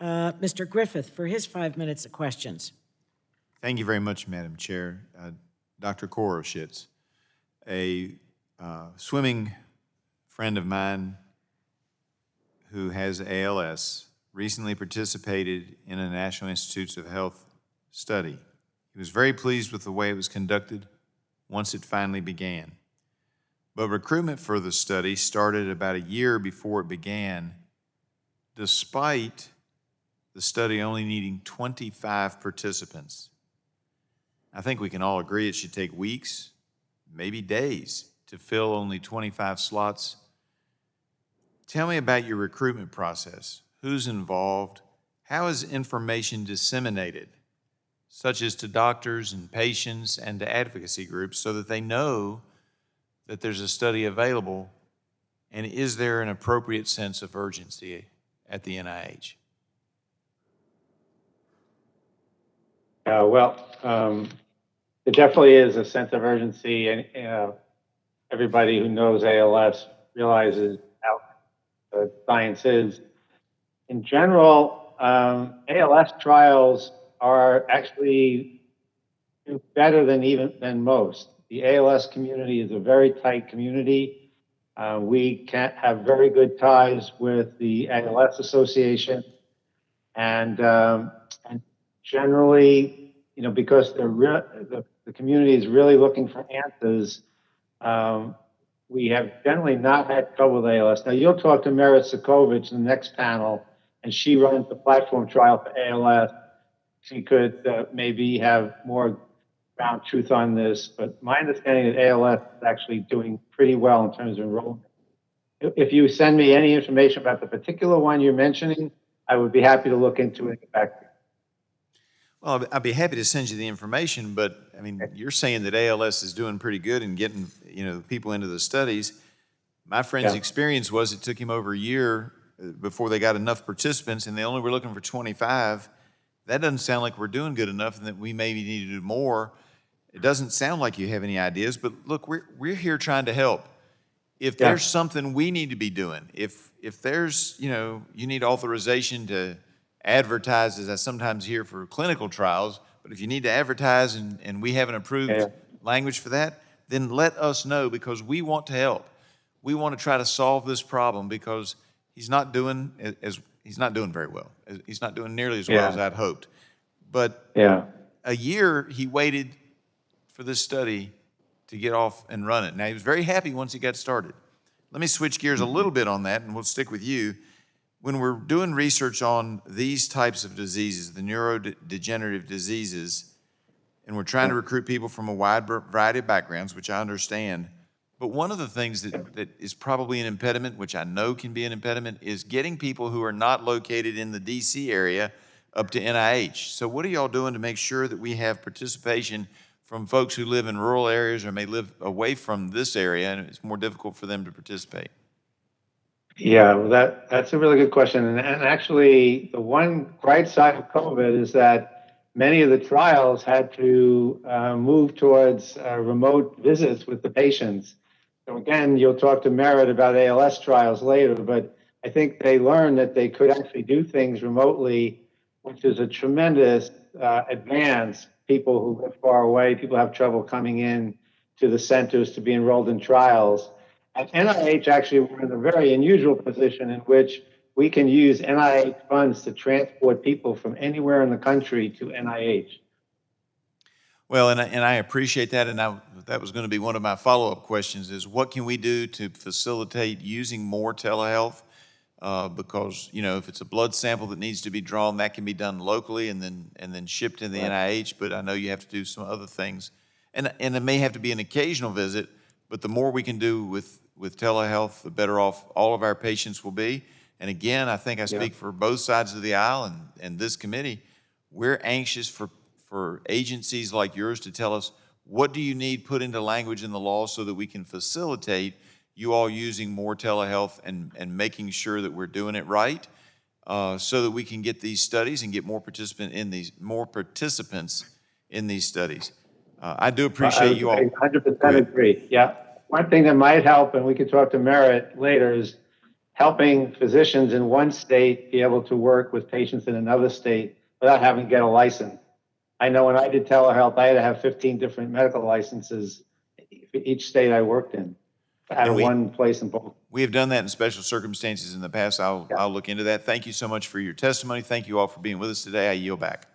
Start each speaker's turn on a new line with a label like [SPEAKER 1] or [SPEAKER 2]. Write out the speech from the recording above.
[SPEAKER 1] Mr. Griffith for his 5 minutes of questions.
[SPEAKER 2] Thank you very much, Madam Chair. Dr. Koroshitz, a swimming friend of mine who has ALS recently participated in a National Institutes of Health study. He was very pleased with the way it was conducted once it finally began. But recruitment for the study started about a year before it began, despite the study only needing 25 participants. I think we can all agree it should take weeks, maybe days, to fill only 25 slots. Tell me about your recruitment process. Who's involved? How is information disseminated, such as to doctors and patients and to advocacy groups, so that they know that there's a study available? And is there an appropriate sense of urgency at the NIH?
[SPEAKER 3] There definitely is a sense of urgency, and everybody who knows ALS realizes how the science is. In general, ALS trials are actually better than most. The ALS community is a very tight community. We can have very good ties with the ALS Association, and generally, because the community is really looking for answers, we have generally not had trouble with ALS. Now, you'll talk to Merit Sokovich in the next panel, and she runs the platform trial for ALS. She could maybe have more ground truth on this, but my understanding is ALS is actually doing pretty well in terms of enrollment. If you send me any information about the particular one you're mentioning, I would be happy to look into it and get back to you.
[SPEAKER 2] Well, I'd be happy to send you the information, but I mean, you're saying that ALS is doing pretty good and getting, people into the studies. My friend's experience was it took him over a year before they got enough participants, and they only were looking for 25. That doesn't sound like we're doing good enough and that we maybe need to do more. It doesn't sound like you have any ideas, but look, we're here trying to help. If there's something we need to be doing, if there's, you need authorization to advertise, as I sometimes hear for clinical trials, but if you need to advertise and we have an approved language for that, then let us know, because we want to help. We want to try to solve this problem, because he's not doing very well. He's not doing nearly as well as I'd hoped. But a year he waited for this study to get off and run it. Now, he was very happy once he got started. Let me switch gears a little bit on that, and we'll stick with you. When we're doing research on these types of diseases, the neurodegenerative diseases, and we're trying to recruit people from a wide variety of backgrounds, which I understand, but one of the things that is probably an impediment, which I know can be an impediment, is getting people who are not located in the DC area up to NIH. So what are y'all doing to make sure that we have participation from folks who live in rural areas or may live away from this area, and it's more difficult for them to participate?
[SPEAKER 3] Yeah, well, that's a really good question. And actually, the one bright side of COVID is that many of the trials had to move towards remote visits with the patients. So again, you'll talk to Merit about ALS trials later, but I think they learned that they could actually do things remotely, which is a tremendous advance. People who live far away, people have trouble coming in to the centers to be enrolled in trials. At NIH, actually, we're in a very unusual position in which we can use NIH funds to transport people from anywhere in the country to NIH.
[SPEAKER 2] Well, and I appreciate that, and that was going to be one of my follow-up questions, is what can we do to facilitate using more telehealth? Because, if it's a blood sample that needs to be drawn, that can be done locally and then shipped to the NIH, but I know you have to do some other things. And it may have to be an occasional visit, but the more we can do with telehealth, the better off all of our patients will be. And again, I think I speak for both sides of the aisle and this committee. We're anxious for agencies like yours to tell us, what do you need put into language in the law so that we can facilitate you all using more telehealth and making sure that we're doing it right, so that we can get these studies and get more participants in these studies. I do appreciate you all.
[SPEAKER 3] 100% agree. Yeah. One thing that might help, and we could talk to Merit later, is helping physicians in one state be able to work with patients in another state without having to get a license. I know when I did telehealth, I had to have 15 different medical licenses for each state I worked in out of one place in both.
[SPEAKER 2] We have done that in special circumstances in the past. I'll look into that. Thank you so much for your testimony. Thank you all for being with us today. I yield back.